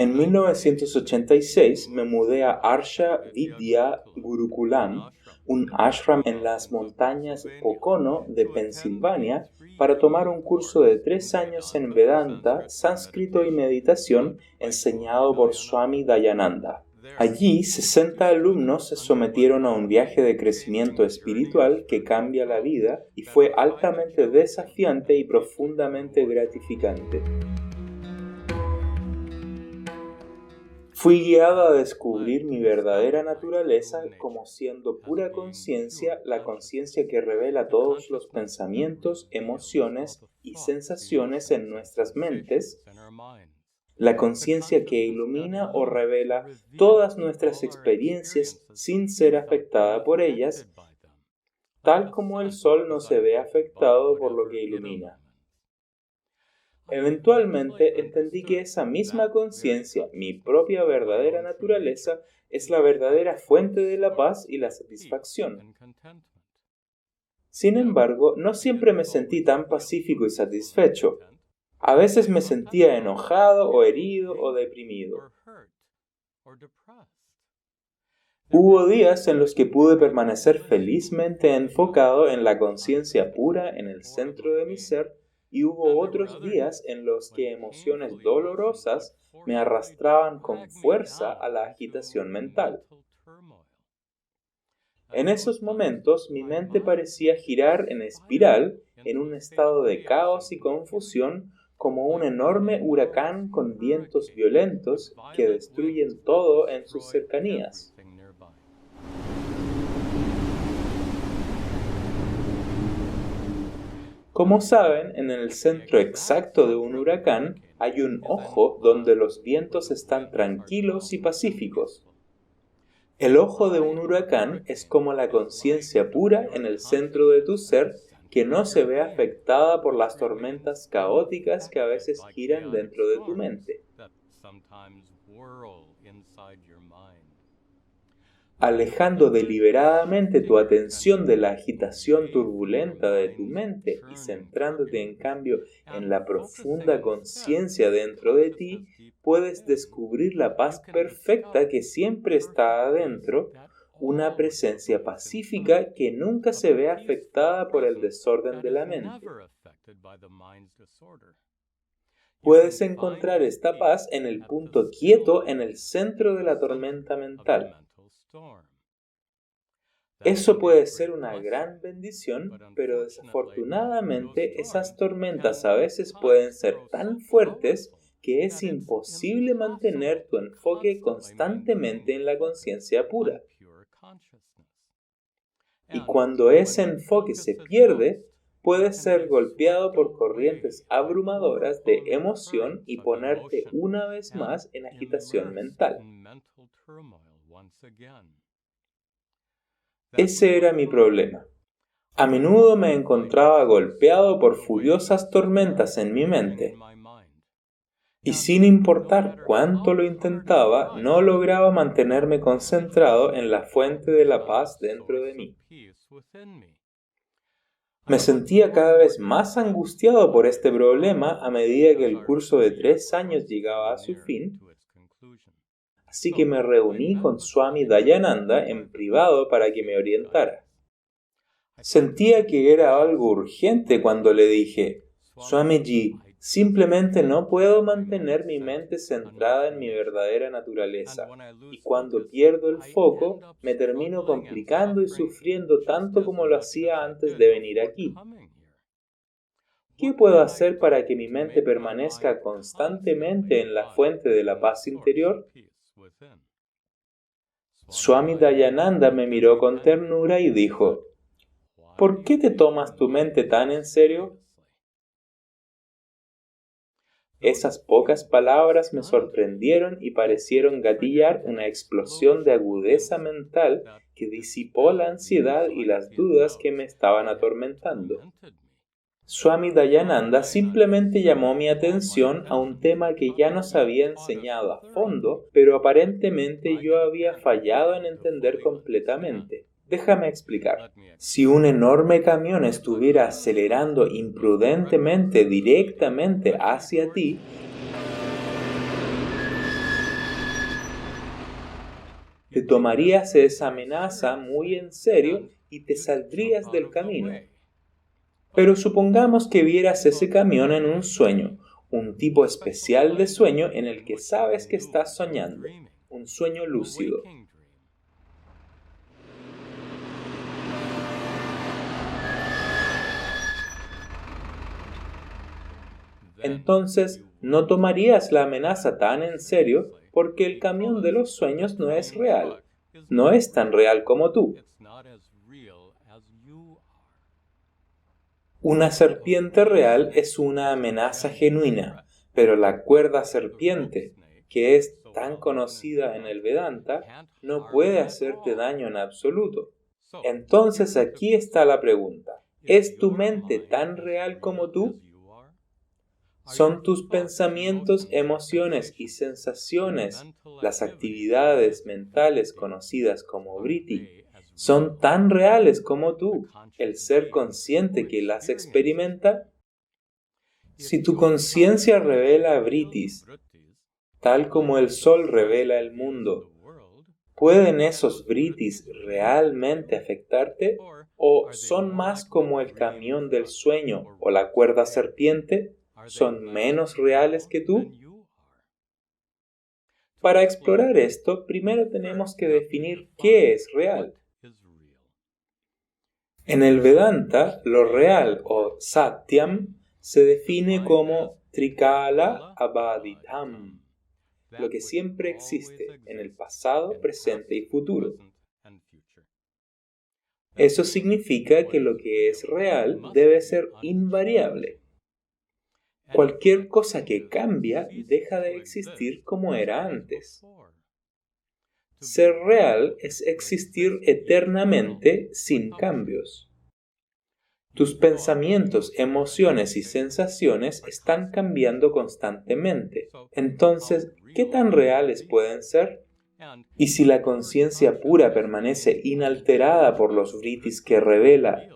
En 1986 me mudé a Arsha Vidya Gurukulam, un ashram en las montañas Pocono de Pensilvania, para tomar un curso de 3 años en Vedanta, sánscrito y meditación enseñado por Swami Dayananda. Allí, 60 alumnos se sometieron a un viaje de crecimiento espiritual que cambia la vida y fue altamente desafiante y profundamente gratificante. Fui guiado a descubrir mi verdadera naturaleza como siendo pura conciencia, la conciencia que revela todos los pensamientos, emociones y sensaciones en nuestras mentes, la conciencia que ilumina o revela todas nuestras experiencias sin ser afectada por ellas, tal como el sol no se ve afectado por lo que ilumina. Eventualmente entendí que esa misma conciencia, mi propia verdadera naturaleza, es la verdadera fuente de la paz y la satisfacción. Sin embargo, no siempre me sentí tan pacífico y satisfecho. A veces me sentía enojado o herido o deprimido. Hubo días en los que pude permanecer felizmente enfocado en la conciencia pura en el centro de mi ser, y hubo otros días en los que emociones dolorosas me arrastraban con fuerza a la agitación mental. En esos momentos mi mente parecía girar en espiral en un estado de caos y confusión, como un enorme huracán con vientos violentos que destruyen todo en sus cercanías. Como saben, en el centro exacto de un huracán hay un ojo donde los vientos están tranquilos y pacíficos. El ojo de un huracán es como la conciencia pura en el centro de tu ser, que no se ve afectada por las tormentas caóticas que a veces giran dentro de tu mente. Alejando deliberadamente tu atención de la agitación turbulenta de tu mente y centrándote en cambio en la profunda conciencia dentro de ti, puedes descubrir la paz perfecta que siempre está adentro, una presencia pacífica que nunca se ve afectada por el desorden de la mente. Puedes encontrar esta paz en el punto quieto en el centro de la tormenta mental. Eso puede ser una gran bendición, pero desafortunadamente esas tormentas a veces pueden ser tan fuertes que es imposible mantener tu enfoque constantemente en la conciencia pura. Y cuando ese enfoque se pierde, puedes ser golpeado por corrientes abrumadoras de emoción y ponerte una vez más en agitación mental. Ese era mi problema. A menudo me encontraba golpeado por furiosas tormentas en mi mente. Y sin importar cuánto lo intentaba, no lograba mantenerme concentrado en la fuente de la paz dentro de mí. Me sentía cada vez más angustiado por este problema a medida que el curso de 3 años llegaba a su fin, así que me reuní con Swami Dayananda en privado para que me orientara. Sentía que era algo urgente cuando le dije: Swamiji, simplemente no puedo mantener mi mente centrada en mi verdadera naturaleza, y cuando pierdo el foco me termino complicando y sufriendo tanto como lo hacía antes de venir aquí. ¿Qué puedo hacer para que mi mente permanezca constantemente en la fuente de la paz interior? Swami Dayananda me miró con ternura y dijo: ¿por qué te tomas tu mente tan en serio? Esas pocas palabras me sorprendieron y parecieron gatillar una explosión de agudeza mental que disipó la ansiedad y las dudas que me estaban atormentando. Swami Dayananda simplemente llamó mi atención a un tema que ya nos había enseñado a fondo, pero aparentemente yo había fallado en entender completamente. Déjame explicar. Si un enorme camión estuviera acelerando imprudentemente directamente hacia ti, te tomarías esa amenaza muy en serio y te saldrías del camino. Pero supongamos que vieras ese camión en un sueño, un tipo especial de sueño en el que sabes que estás soñando, un sueño lúcido. Entonces, no tomarías la amenaza tan en serio porque el camión de los sueños no es real, no es tan real como tú. Una serpiente real es una amenaza genuina, pero la cuerda serpiente, que es tan conocida en el Vedanta, no puede hacerte daño en absoluto. Entonces aquí está la pregunta. ¿Es tu mente tan real como tú? ¿Son tus pensamientos, emociones y sensaciones, las actividades mentales conocidas como vritti, son tan reales como tú, el ser consciente que las experimenta? Si tu conciencia revela vrittis, tal como el sol revela el mundo, ¿pueden esos vrittis realmente afectarte o son más como el camión del sueño o la cuerda serpiente? ¿Son menos reales que tú? Para explorar esto, primero tenemos que definir qué es real. En el Vedanta, lo real o satyam se define como trikala abaditam, lo que siempre existe en el pasado, presente y futuro. Eso significa que lo que es real debe ser invariable. Cualquier cosa que cambia deja de existir como era antes. Ser real es existir eternamente sin cambios. Tus pensamientos, emociones y sensaciones están cambiando constantemente. Entonces, ¿qué tan reales pueden ser? Y si la conciencia pura permanece inalterada por los vrittis que revela,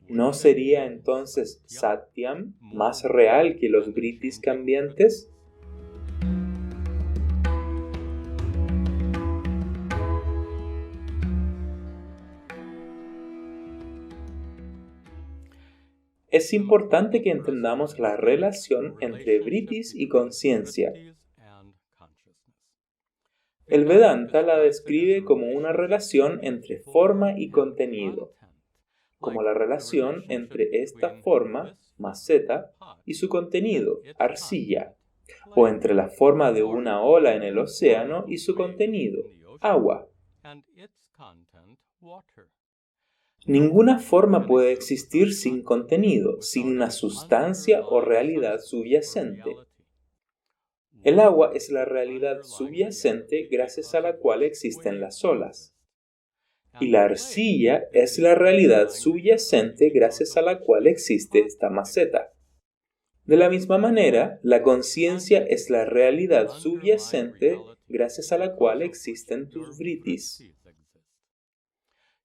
¿no sería entonces Satyam más real que los vrittis cambiantes? Es importante que entendamos la relación entre vrittis y conciencia. El Vedanta la describe como una relación entre forma y contenido, como la relación entre esta forma, maseta, y su contenido, arcilla, o entre la forma de una ola en el océano y su contenido, agua. Ninguna forma puede existir sin contenido, sin una sustancia o realidad subyacente. El agua es la realidad subyacente gracias a la cual existen las olas. Y la arcilla es la realidad subyacente gracias a la cual existe esta maceta. De la misma manera, la conciencia es la realidad subyacente gracias a la cual existen tus vrittis.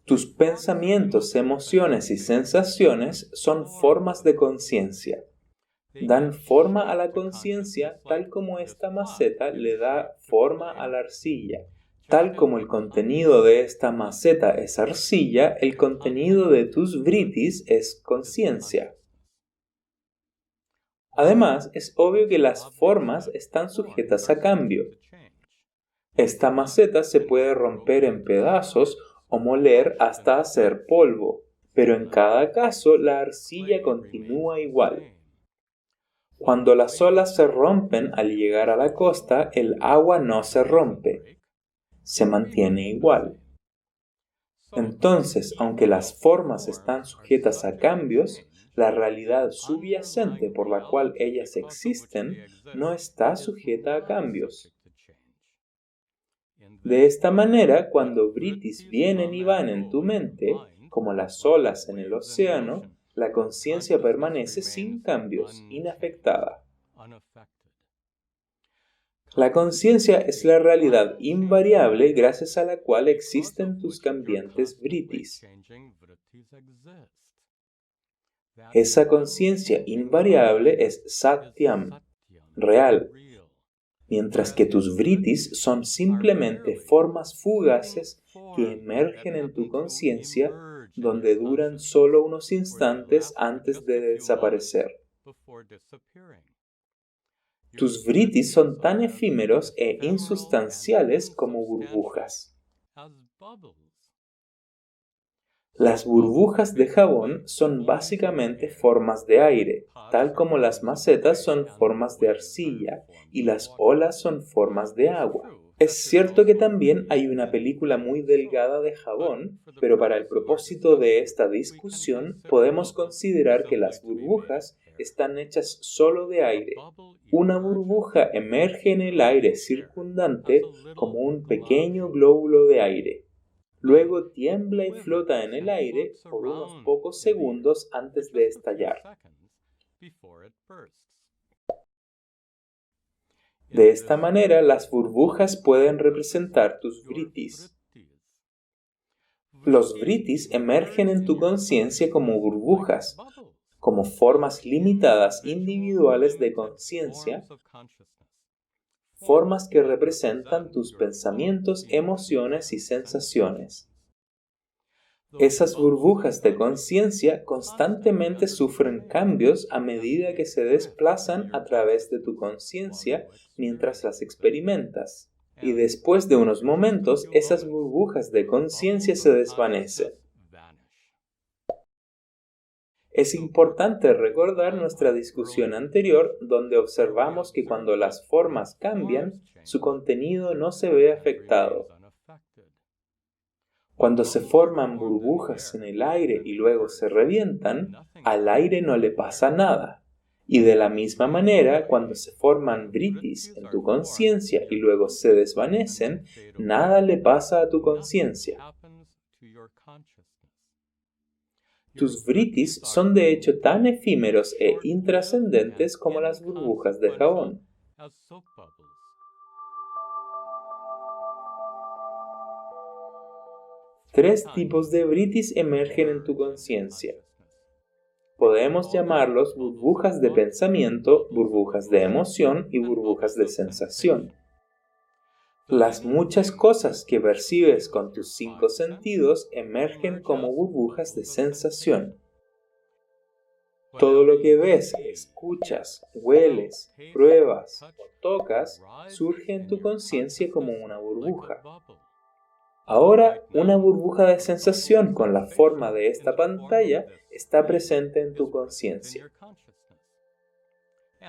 Tus pensamientos, emociones y sensaciones son formas de conciencia. Dan forma a la conciencia tal como esta maceta le da forma a la arcilla. Tal como el contenido de esta maceta es arcilla, el contenido de tus vrittis es conciencia. Además, es obvio que las formas están sujetas a cambio. Esta maceta se puede romper en pedazos o moler hasta hacer polvo, pero en cada caso la arcilla continúa igual. Cuando las olas se rompen al llegar a la costa, el agua no se rompe, se mantiene igual. Entonces, aunque las formas están sujetas a cambios, la realidad subyacente por la cual ellas existen no está sujeta a cambios. De esta manera, cuando vrittis vienen y van en tu mente, como las olas en el océano, la conciencia permanece sin cambios, inafectada. La conciencia es la realidad invariable gracias a la cual existen tus cambiantes vrittis. Esa conciencia invariable es satyam, real. mientras que tus vritis son simplemente formas fugaces que emergen en tu conciencia, donde duran solo unos instantes antes de desaparecer. Tus vritis son tan efímeros e insustanciales como burbujas. Las burbujas de jabón son básicamente formas de aire, tal como las macetas son formas de arcilla y las olas son formas de agua. Es cierto que también hay una película muy delgada de jabón, pero para el propósito de esta discusión podemos considerar que las burbujas están hechas solo de aire. Una burbuja emerge en el aire circundante como un pequeño glóbulo de aire. Luego tiembla y flota en el aire por unos pocos segundos antes de estallar. De esta manera, las burbujas pueden representar tus vritis. Los vritis emergen en tu conciencia como burbujas, como formas limitadas individuales de conciencia, formas que representan tus pensamientos, emociones y sensaciones. Esas burbujas de conciencia constantemente sufren cambios a medida que se desplazan a través de tu conciencia mientras las experimentas. Y después de unos momentos, esas burbujas de conciencia se desvanecen. Es importante recordar nuestra discusión anterior donde observamos que cuando las formas cambian, su contenido no se ve afectado. Cuando se forman burbujas en el aire y luego se revientan, al aire no le pasa nada. Y de la misma manera, cuando se forman vritis en tu conciencia y luego se desvanecen, nada le pasa a tu conciencia. Tus vritis son de hecho tan efímeros e intrascendentes como las burbujas de jabón. Tres tipos de vritis emergen en tu conciencia. Podemos llamarlos burbujas de pensamiento, burbujas de emoción y burbujas de sensación. Las muchas cosas que percibes con tus 5 sentidos emergen como burbujas de sensación. Todo lo que ves, escuchas, hueles, pruebas o tocas surge en tu conciencia como una burbuja. Ahora, una burbuja de sensación con la forma de esta pantalla está presente en tu conciencia.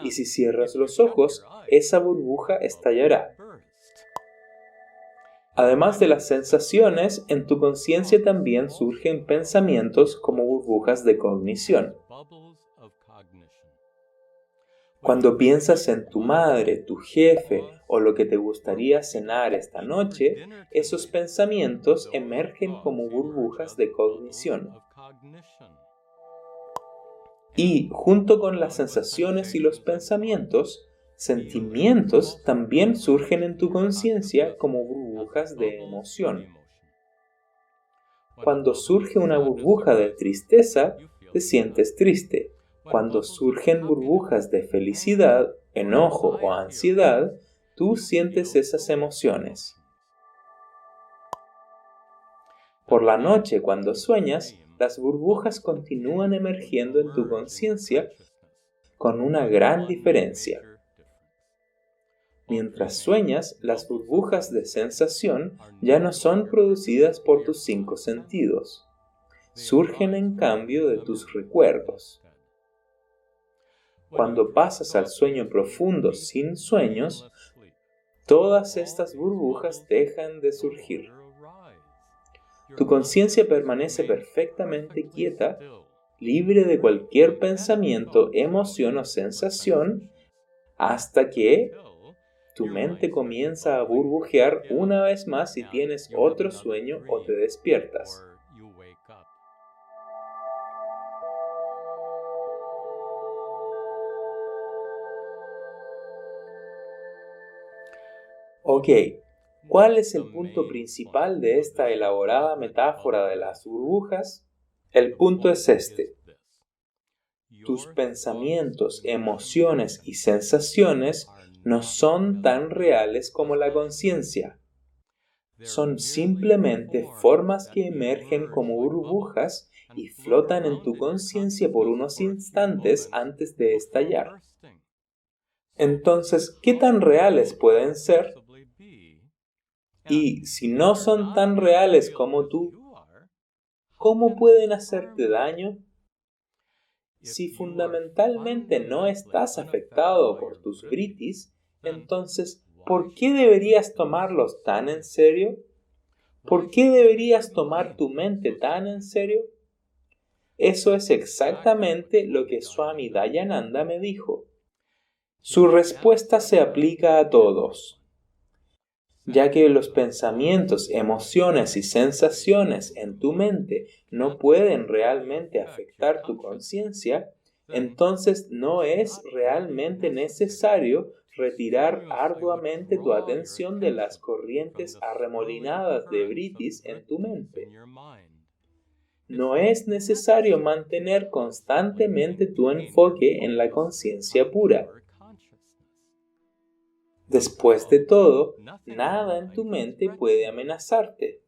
Y si cierras los ojos, esa burbuja estallará. Además de las sensaciones, en tu conciencia también surgen pensamientos como burbujas de cognición. Cuando piensas en tu madre, tu jefe o lo que te gustaría cenar esta noche, esos pensamientos emergen como burbujas de cognición. Y junto con las sensaciones y los pensamientos, sentimientos también surgen en tu conciencia como burbujas de emoción. Cuando surge una burbuja de tristeza, te sientes triste. Cuando surgen burbujas de felicidad, enojo o ansiedad, tú sientes esas emociones. Por la noche, cuando sueñas, las burbujas continúan emergiendo en tu conciencia con una gran diferencia. Mientras sueñas, las burbujas de sensación ya no son producidas por tus 5 sentidos. Surgen en cambio de tus recuerdos. Cuando pasas al sueño profundo sin sueños, todas estas burbujas dejan de surgir. Tu conciencia permanece perfectamente quieta, libre de cualquier pensamiento, emoción o sensación, hasta que tu mente comienza a burbujear una vez más y tienes otro sueño o te despiertas. Ok, ¿cuál es el punto principal de esta elaborada metáfora de las burbujas? El punto es este. Tus pensamientos, emociones y sensaciones no son tan reales como la conciencia. Son simplemente formas que emergen como burbujas y flotan en tu conciencia por unos instantes antes de estallar. Entonces, ¿qué tan reales pueden ser? Y si no son tan reales como tú, ¿cómo pueden hacerte daño? Si fundamentalmente no estás afectado por tus vritis, entonces, ¿por qué deberías tomarlos tan en serio? ¿Por qué deberías tomar tu mente tan en serio? Eso es exactamente lo que Swami Dayananda me dijo. Su respuesta se aplica a todos, ya que los pensamientos, emociones y sensaciones en tu mente no pueden realmente afectar tu conciencia, entonces no es realmente necesario retirar arduamente tu atención de las corrientes arremolinadas de vritis en tu mente. No es necesario mantener constantemente tu enfoque en la conciencia pura. Después de todo, nada en tu mente puede amenazarte.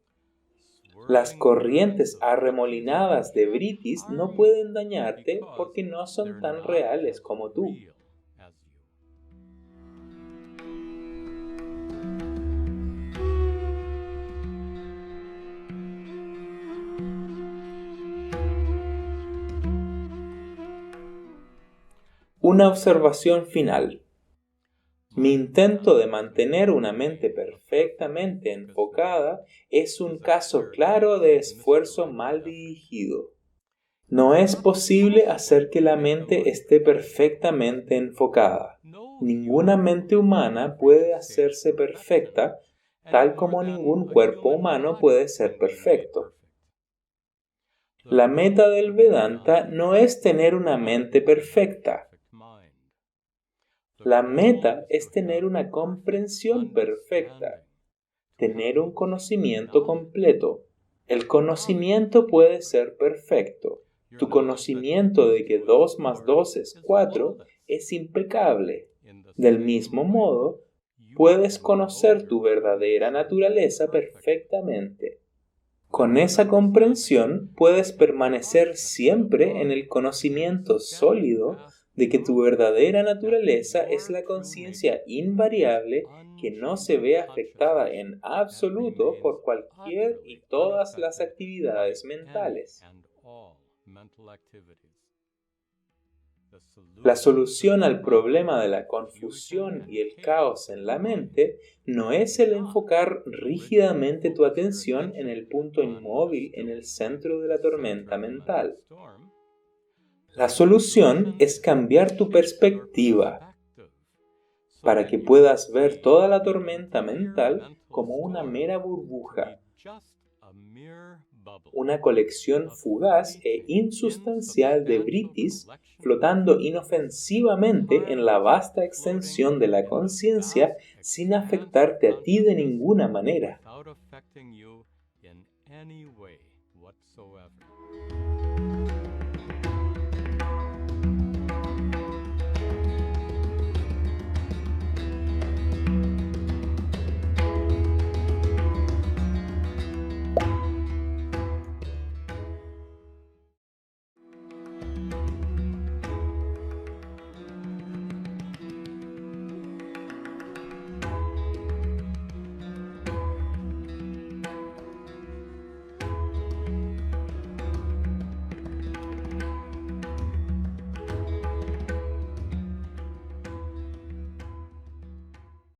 Las corrientes arremolinadas de vritis no pueden dañarte porque no son tan reales como tú. Una observación final. Mi intento de mantener una mente perfectamente enfocada es un caso claro de esfuerzo mal dirigido. No es posible hacer que la mente esté perfectamente enfocada. Ninguna mente humana puede hacerse perfecta, tal como ningún cuerpo humano puede ser perfecto. La meta del Vedanta no es tener una mente perfecta. La meta es tener una comprensión perfecta, tener un conocimiento completo. El conocimiento puede ser perfecto. Tu conocimiento de que 2 más 2 es 4 es impecable. Del mismo modo, puedes conocer tu verdadera naturaleza perfectamente. Con esa comprensión puedes permanecer siempre en el conocimiento sólido de que tu verdadera naturaleza es la conciencia invariable que no se ve afectada en absoluto por cualquier y todas las actividades mentales. La solución al problema de la confusión y el caos en la mente no es el enfocar rígidamente tu atención en el punto inmóvil en el centro de la tormenta mental. La solución es cambiar tu perspectiva para que puedas ver toda la tormenta mental como una mera burbuja, una colección fugaz e insustancial de vritis flotando inofensivamente en la vasta extensión de la conciencia sin afectarte a ti de ninguna manera.